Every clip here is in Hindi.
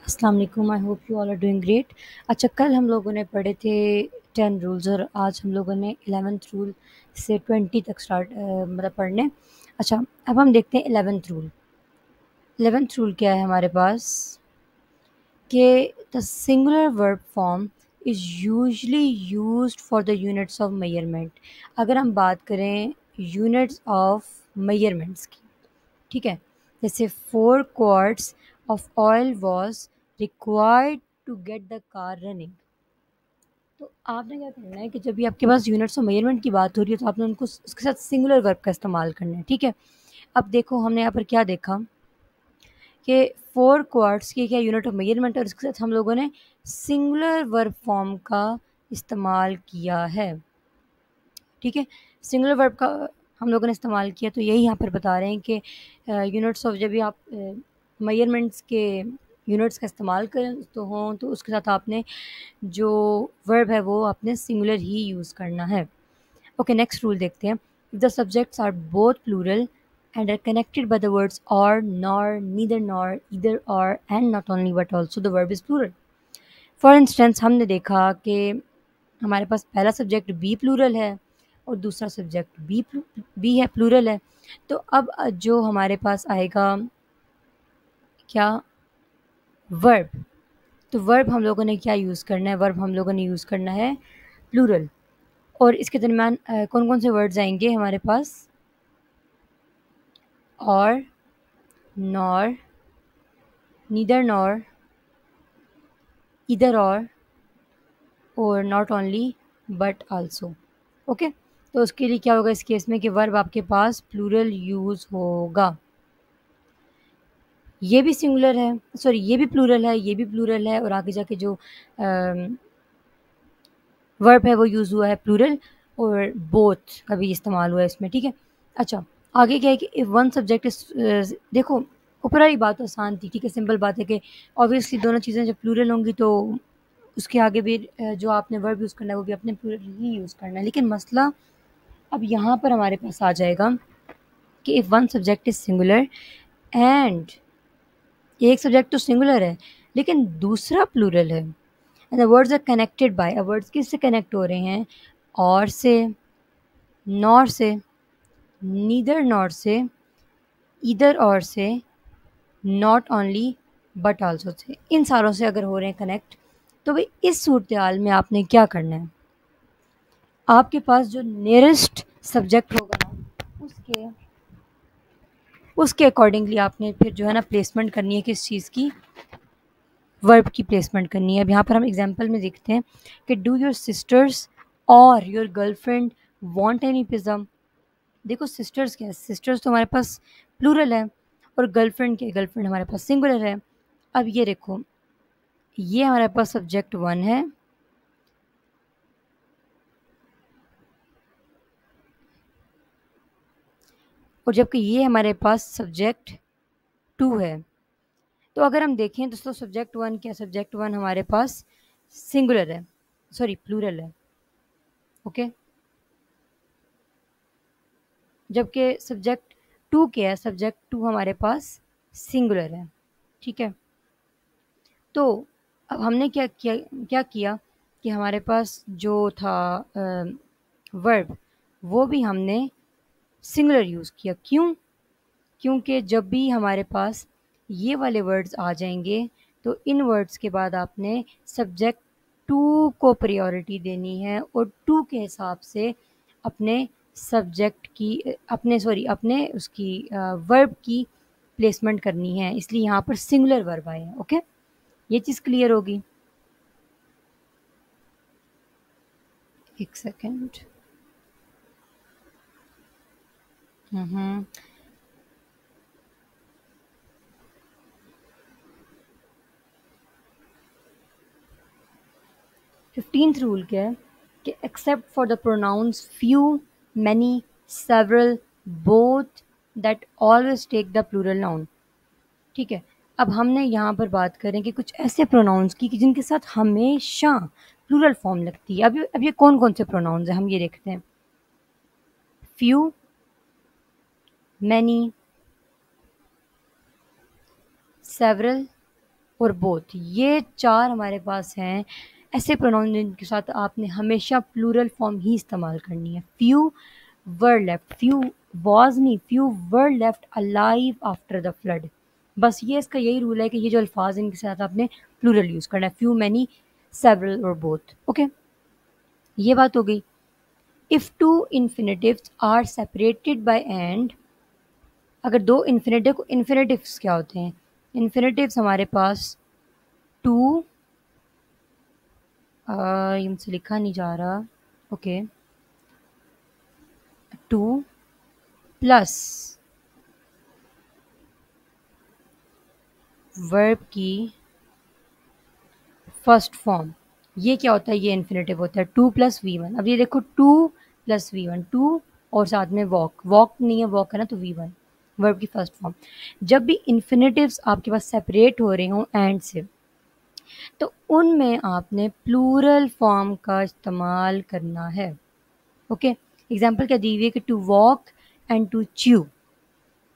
अस्सलाम वालेकुम। I hope you all are doing great. अच्छा, कल हम लोगों ने पढ़े थे 10 रूल्स और आज हम लोगों ने 11th रूल से 20 तक मतलब पढ़ने। अच्छा, अब हम देखते हैं 11th रूल। 11th रूल क्या है हमारे पास कि the singular verb form is usually used for the units of measurement. अगर हम बात करें यूनिट्स ऑफ मेजरमेंट्स की, ठीक है, जैसे 4 quarts of oil was required to get the car running. तो आपने क्या करना है कि जब भी आपके पास यूनिट्स ऑफ मेजरमेंट की बात हो रही है तो आपने उनको उसके साथ सिंगुलर वर्ब का इस्तेमाल करना है, ठीक है। अब देखो, हमने यहाँ पर क्या देखा कि 4 क्वार्ट्स की क्या यूनिट ऑफ मेजरमेंट और उसके साथ हम लोगों ने सिंगुलर वर्ब फॉर्म का इस्तेमाल किया है, ठीक है। सिंगुलर वर्ब का हम लोगों ने इस्तेमाल किया, तो यही यहाँ पर बता रहे हैं कि यूनिट्स ऑफ जब भी आप मेजरमेंट्स के यूनिट्स का इस्तेमाल करें तो हों तो उसके साथ आपने जो वर्ब है वो आपने सिंगुलर ही यूज़ करना है। ओके, नेक्स्ट रूल देखते हैं। If the subjects are both plural and are connected by the words or, nor, neither nor, either or and not only but also the verb is plural. For instance हमने देखा कि हमारे पास पहला सब्जेक्ट बी प्लूरल है और दूसरा सब्जेक्ट बी है, प्लूरल है। तो अब जो हमारे पास आएगा क्या, वर्ब। तो वर्ब हम लोगों ने क्या यूज़ करना है, वर्ब हम लोगों ने यूज़ करना है प्लूरल। और इसके दरम्यान कौन कौन से वर्ड्स आएंगे हमारे पास, और, नॉर, नीदर नॉर, इधर और not only but also. Okay, तो उसके लिए क्या होगा इस केस में कि वर्ब आपके पास प्लूरल यूज़ होगा। ये भी सिंगुलर है, सॉरी ये भी प्लूरल है, ये भी प्लूरल है, और आगे जाके जो वर्ब है वो यूज़ हुआ है प्लूरल, और बोथ का भी इस्तेमाल हुआ है इसमें, ठीक है। अच्छा, आगे क्या है कि इफ़ वन सब्जेक्ट इज, देखो ऊपर वाली बात तो आसान थी, ठीक है, सिंपल बात है कि ऑब्वियसली दोनों चीज़ें जब प्लूरल होंगी तो उसके आगे भी जो आपने वर्ब यूज़ करना है वो भी अपने प्लूरल ही यूज़ करना है। लेकिन मसला अब यहाँ पर हमारे पास आ जाएगा कि if one subject is singular and, एक सब्जेक्ट तो सिंगुलर है लेकिन दूसरा प्लूरल है, and the words are connected by, अब वर्ड्स किससे कनेक्ट हो रहे हैं, और से, नॉर से, नीदर नॉर से, ईदर और से, not only but also say, इन सारों से अगर हो रहे हैं कनेक्ट, तो भाई इस सूरत हाल में आपने क्या करना है, आपके पास जो नियरेस्ट सब्जेक्ट होगा ना उसके अकॉर्डिंगली आपने फिर जो है ना प्लेसमेंट करनी है, किस चीज़ की, वर्ब की प्लेसमेंट करनी है। अब यहाँ पर हम एग्जांपल में देखते हैं कि डू योर सिस्टर्स और your girlfriend want any pizza. देखो सिस्टर्स क्या है, सिस्टर्स तो हमारे पास प्लूरल है, और गर्लफ्रेंड के, गर्लफ्रेंड हमारे पास सिंगुलर है। अब ये देखो, ये हमारे पास सब्जेक्ट 1 है और जबकि ये हमारे पास सब्जेक्ट 2 है। तो अगर हम देखें दोस्तों, सब्जेक्ट 1 क्या, सब्जेक्ट 1 हमारे पास सिंगुलर है, सॉरी प्लूरल है, ओके, जबकि सब्जेक्ट 2 क्या है, सब्जेक्ट 2 हमारे पास सिंगुलर है, ठीक है। तो अब हमने क्या किया कि हमारे पास जो था वर्ब, वो भी हमने सिंगुलर यूज़ किया। क्यों? क्योंकि जब भी हमारे पास ये वाले वर्ड्स आ जाएंगे तो इन वर्ड्स के बाद आपने सब्जेक्ट 2 को प्रायोरिटी देनी है और 2 के हिसाब से अपने सब्जेक्ट की, अपने उसकी वर्ब की प्लेसमेंट करनी है, इसलिए यहाँ पर सिंगुलर वर्ब आए हैं। ओके, ये चीज़ क्लियर होगी। एक सेकेंड। 15th रूल क्या है कि except for the pronouns few, many, several, both, that always take the plural noun, ठीक है। अब हमने यहाँ पर बात करें कि कुछ ऐसे प्रोनाउंस की कि जिनके साथ हमेशा प्लूरल फॉर्म लगती है। अब ये कौन कौन से प्रोनाउंस हैं हम ये देखते हैं। फ्यू, मैनी, सेवरल, और बोथ, ये 4 हमारे पास हैं ऐसे प्रोनाउन जिनके साथ आपने हमेशा प्लूरल फॉर्म ही इस्तेमाल करनी है। Few were left, few was नहीं, few were left alive after the flood. बस ये इसका यही रूल है कि ये जो अल्फाज इनके साथ आपने प्लूरल यूज़ करना है, फ्यू, मैनी, सेवरल और बोथ। ओके, ये बात हो गई। If two infinitives are separated by and, अगर दो इन्फिनेटिव, इन्फिनेटिव्स क्या होते हैं? इन्फिनेटिव्स हमारे पास टू, ये मुझसे लिखा नहीं जा रहा, ओके, टू प्लस वर्ब की फर्स्ट फॉर्म, ये क्या होता है? ये इन्फिनेटिव होता है टू प्लस वी वन। अब ये देखो, to plus V one, to और साथ में वॉक, वॉक नहीं है, वॉक है ना, तो वी वन वर्ब की फर्स्ट फॉर्म। जब भी इन्फिनेटिव्स आपके पास सेपरेट हो रहे हों एंड से, तो उनमें आपने प्लूरल फॉर्म का इस्तेमाल करना है। ओके, एग्जाम्पल क्या दी हुई है कि to walk and to chew.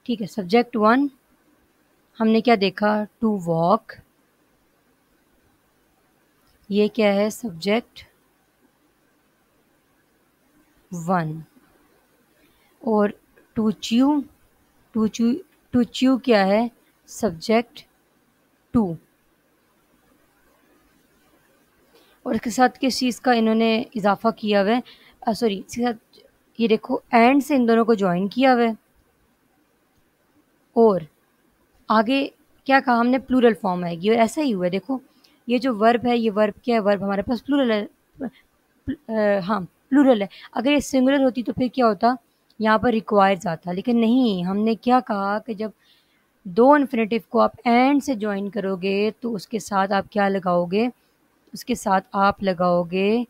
ठीक है, सब्जेक्ट वन हमने क्या देखा? टू वॉक, ये क्या है? Subject one. और to chew, to chew, to chew क्या है? Subject two. और इसके साथ किस चीज़ का इन्होंने इजाफा किया हुआ है? सॉरी, इसके साथ ये देखो एंड से इन दोनों को ज्वाइन किया हुआ है। और आगे क्या कहा हमने? प्लूरल फॉर्म आएगी, और ऐसा ही हुआ है। देखो ये जो वर्ब है, ये वर्ब क्या है? वर्ब हमारे पास प्लूरल है। हाँ, प्लूरल है। अगर ये सिंगुलर होती तो फिर क्या होता? यहाँ पर रिक्वायर्स आता, लेकिन नहीं। हमने क्या कहा कि जब दो इन्फिनेटिव को आप एंड से ज्वाइन करोगे तो उसके साथ आप क्या लगाओगे? उसके साथ आप लगाओगे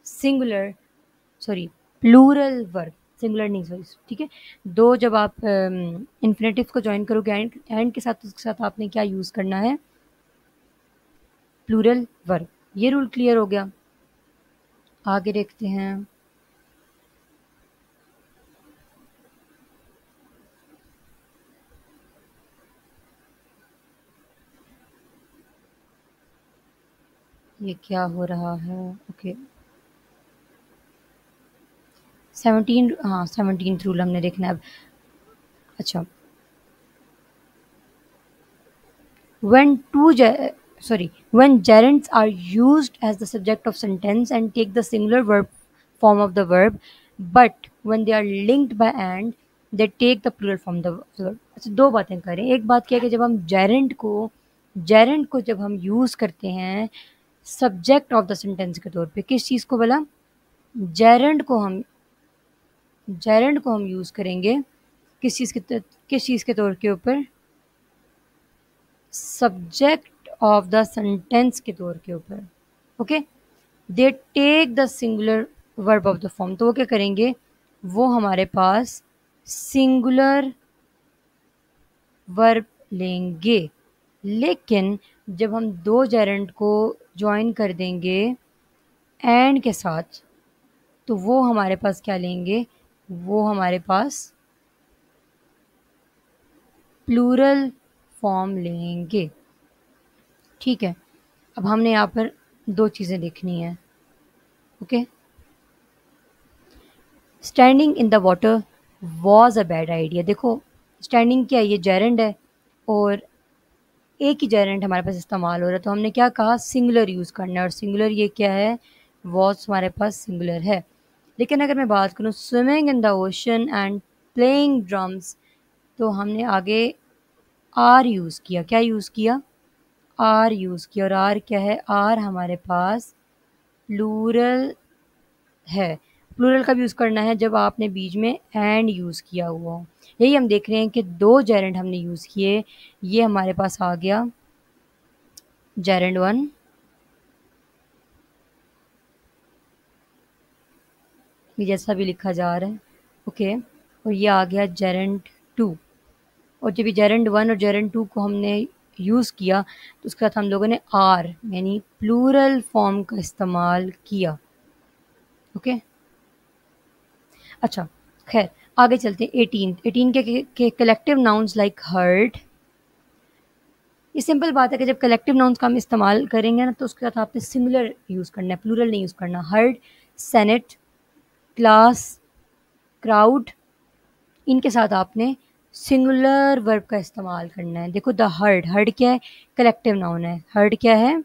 singular, sorry, plural verb, singular नहीं, सॉरी, ठीक है। दो जब आप इन्फिनेटिव को ज्वाइन करोगे एंड के साथ, तो उसके साथ आपने क्या यूज़ करना है? Plural verb. ये रूल क्लियर हो गया। आगे देखते हैं। ये क्या हो रहा है? ओके, 17, हाँ 17th रूल हमने देखना है अब। अच्छा, when two sorry, when gerunds are used as the subject of sentence and take the singular verb form of the verb, but when they are linked by and they take the plural form the verb। अच्छा, दो बातें करें। एक बात क्या है कि जब हम gerund को जब हम यूज करते हैं सब्जेक्ट ऑफ द सेंटेंस के तौर पे, किस चीज को बोला? gerund को हम यूज करेंगे किस चीज के तौर के ऊपर? सब्जेक्ट ऑफ द सेंटेंस के तौर के ऊपर। Okay, they take the singular verb of the form, तो वो क्या करेंगे? वो हमारे पास सिंगुलर वर्ब लेंगे। लेकिन जब हम दो जेरेंट को ज्वाइन कर देंगे एंड के साथ, तो वो हमारे पास क्या लेंगे? वो हमारे पास प्लूरल फॉर्म लेंगे। ठीक है, अब हमने यहाँ पर दो चीज़ें देखनी है। Okay, standing in the water was a bad idea. देखो स्टैंडिंग क्या है? ये जेरेंड है और एक ही जेरेंड हमारे पास इस्तेमाल हो रहा है, तो हमने क्या कहा? सिंगुलर यूज़ करना है। और सिंगुलर ये क्या है? वॉज हमारे पास सिंगुलर है। लेकिन अगर मैं बात करूँ swimming in the ocean and playing drums, तो हमने आगे आर यूज़ किया। क्या यूज़ किया? आर यूज़ किया। और आर क्या है? आर हमारे पास प्लूरल है। प्लूरल कब यूज़ करना है? जब आपने बीच में एंड यूज़ किया हुआ हो। यही हम देख रहे हैं कि दो जेरेंड हमने यूज़ किए। ये हमारे पास आ गया जेरेंड वन, ये जैसा भी लिखा जा रहा है। ओके, और ये आ गया जेरेंड टू। और जब ये जेरेंड वन और जेरेंड टू को हमने यूज़ किया तो उसके साथ हम लोगों ने आर यानी प्लूरल फॉर्म का इस्तेमाल किया। ओके, अच्छा, खैर आगे चलते हैं। 18 के कलेक्टिव नाउन्स लाइक हर्ट, ये सिंपल बात है कि जब कलेक्टिव नाउन्स का हम इस्तेमाल करेंगे ना तो उसके साथ आपने सिंगुलर यूज़ करना है, प्लूरल नहीं यूज़ करना। हर्ड, सेनेट, क्लास, क्राउड, इनके साथ आपने सिंगुलर वर्ब का इस्तेमाल करना है। देखो द हर्ड, हर्ड क्या है? कलेक्टिव नाउन है। हर्ड क्या है?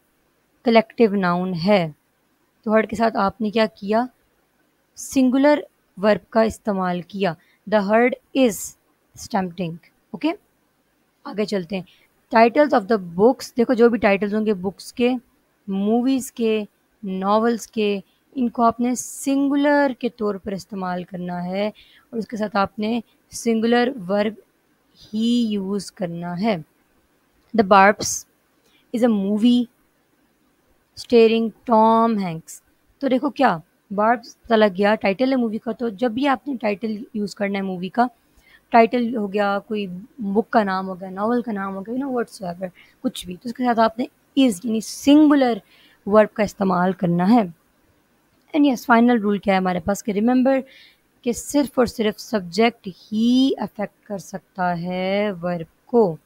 कलेक्टिव नाउन है। तो हर्ड के साथ आपने क्या किया? सिंगुलर वर्ब का इस्तेमाल किया। The heard is stamping. Okay, आगे चलते हैं। टाइटल्स ऑफ द बुक्स, देखो जो भी टाइटल्स होंगे बुक्स के, मूवीज़ के, नॉवेल्स के, इनको आपने सिंगुलर के तौर पर इस्तेमाल करना है और उसके साथ आपने सिंगुलर वर्ब ही यूज़ करना है। The barbs is a movie steering Tom Hanks. तो देखो क्या बार्ब्स पता लग गया, टाइटल है मूवी का। तो जब भी आपने टाइटल यूज़ करना है मूवी का, टाइटल हो गया, कोई बुक का नाम हो गया, नॉवल का नाम हो गया, व्हाट्सएवर, कुछ भी, तो उसके साथ आपने इज़ यानी सिंगुलर वर्ब का इस्तेमाल करना है। एंड यस, फाइनल रूल क्या है हमारे पास कि रिमेंबर कि सिर्फ और सिर्फ सब्जेक्ट ही अफेक्ट कर सकता है वर्ब को।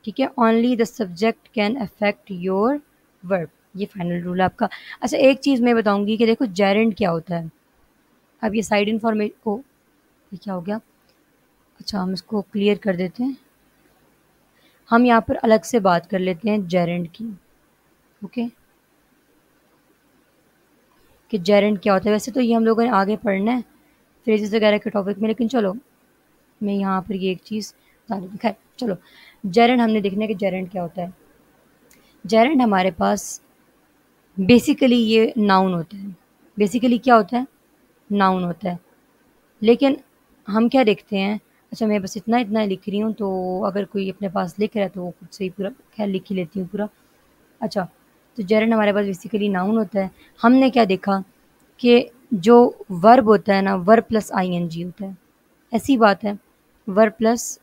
ठीक है, only the subject can affect your verb, ये फाइनल रूल है आपका। अच्छा, एक चीज़ मैं बताऊंगी कि देखो जेरेंड क्या होता है। अब ये साइड इन्फॉर्मेशन को, ये क्या हो गया? अच्छा, हम इसको क्लियर कर देते हैं। हम यहाँ पर अलग से बात कर लेते हैं जेरेंड की। ओके, कि जेरेंड क्या होता है। वैसे तो ये हम लोगों ने आगे पढ़ना है फ्रेजेस वगैरह के टॉपिक में, लेकिन चलो मैं यहाँ पर ये एक चीज़ बता देती हूँ। खैर चलो, जेरेंड हमने देखना है कि जेरेंड क्या होता है। जेरेंड हमारे पास बेसिकली ये नाउन होता है। बेसिकली क्या होता है? नाउन होता है। लेकिन हम क्या देखते हैं, अच्छा मैं बस इतना इतना लिख रही हूँ, तो अगर कोई अपने पास लिख रहा है तो वो खुद से ही पूरा खैर लिख ही लेती हूँ पूरा। अच्छा, तो जेरेंड हमारे पास बेसिकली नाउन होता है। हमने क्या देखा कि जो वर्ब होता है ना, वर्ब प्लस आईएनजी होता है। ऐसी बात है, वर्ब प्लस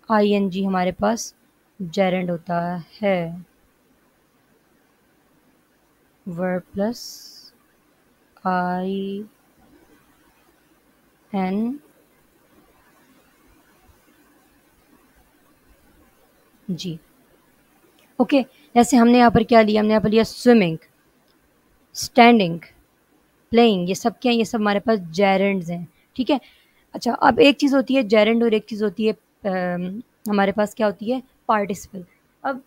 आईएनजी हमारे पास जेरेंड होता है। Verb plus I N G. Okay, जैसे हमने यहाँ पर क्या लिया? हमने यहाँ पर लिया स्विमिंग, स्टैंडिंग, प्लेइंग, ये सब क्या है? ये सब हमारे पास जेरेंड्स हैं। ठीक है। अच्छा, अब एक चीज़ होती है जेरेंड और एक चीज़ होती है हमारे पास क्या होती है? पार्टिसिपल। अब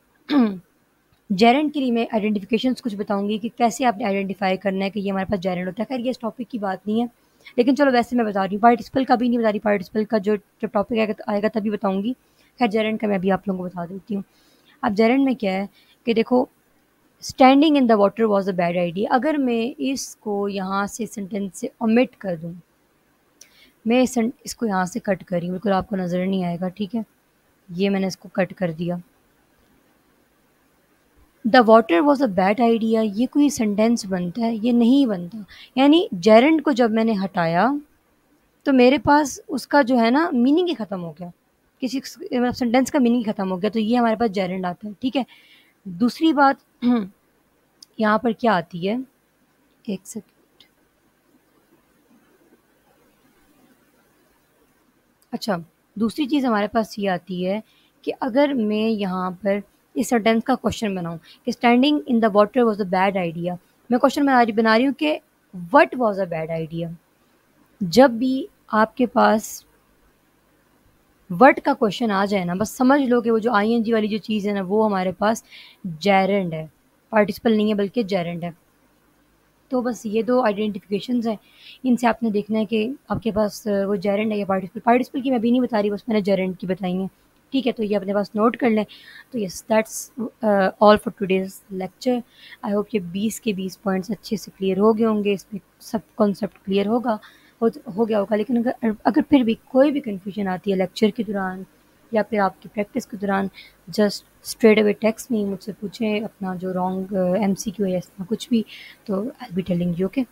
जेरेंड के लिए मैं आइडेंटिफिकेशंस कुछ बताऊंगी कि कैसे आपने आइडेंटिफाई करना है कि ये हमारे पास जेरेंड होता है। खैर ये इस टॉपिक की बात नहीं है, लेकिन चलो वैसे मैं बता रही हूँ। पार्टिसिपल का भी नहीं बता रही, पार्टिसिपल का जो जब टॉपिक आएगा तभी बताऊंगी। खैर जेरेंड का मैं अभी आप लोगों को बता देती हूँ। अब जेरेंड में क्या है कि देखो, standing in the water was a bad idea. अगर मैं इसको यहाँ से सेंटेंस से ओमिट कर दूँ, मैं इसको यहाँ से कट करी, बिल्कुल आपको नज़र नहीं आएगा। ठीक है, ये मैंने इसको कट कर दिया। The water was a bad idea, ये कोई सेंटेंस बनता है? ये नहीं बनता। यानी जेरेंड को जब मैंने हटाया तो मेरे पास उसका जो है ना मीनिंग ही ख़त्म हो गया, किसी मतलब सेंटेंस का मीनिंग ख़त्म हो गया। तो ये हमारे पास जेरेंड आता है। ठीक है। दूसरी बात यहाँ पर क्या आती है, एक सेकंड। अच्छा, दूसरी चीज़ हमारे पास ये आती है कि अगर मैं यहाँ पर इस सेंटेंस का क्वेश्चन बनाऊँ कि standing in the water was a bad idea, मैं क्वेश्चन बना रही हूँ कि what was a bad idea. जब भी आपके पास व्हाट का क्वेश्चन आ जाए ना, बस समझ लो कि वो जो आईएनजी वाली जो चीज़ है ना, वो हमारे पास जेरेंड है, पार्टिसिपल नहीं है बल्कि जेरेंड है। तो बस ये दो आइडेंटिफिकेशंस हैं, इनसे आपने देखना है कि आपके पास वो जेरेंड है या पार्टिसिपल। पार्टिसिपल की मैं भी नहीं बता रही, बस मैंने जेरेंड की बताई है। ठीक है, तो ये अपने पास नोट कर लें। तो yes, that's all for today's lecture. I hope ये 20 के 20 पॉइंट्स अच्छे से क्लियर हो गए होंगे, इसमें सब कॉन्सेप्ट क्लियर हो गया होगा। लेकिन अगर अगर फिर भी कोई भी कन्फ्यूजन आती है लेक्चर के दौरान या फिर आपकी प्रैक्टिस के दौरान, जस्ट स्ट्रेट अवे टेक्स्ट में मुझसे पूछें अपना जो रॉन्ग एमसीक्यू है या कुछ भी, तो I'll be telling you, okay?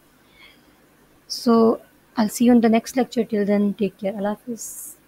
So I'll see you in the next lecture. Till then, take care. Allah Hafiz.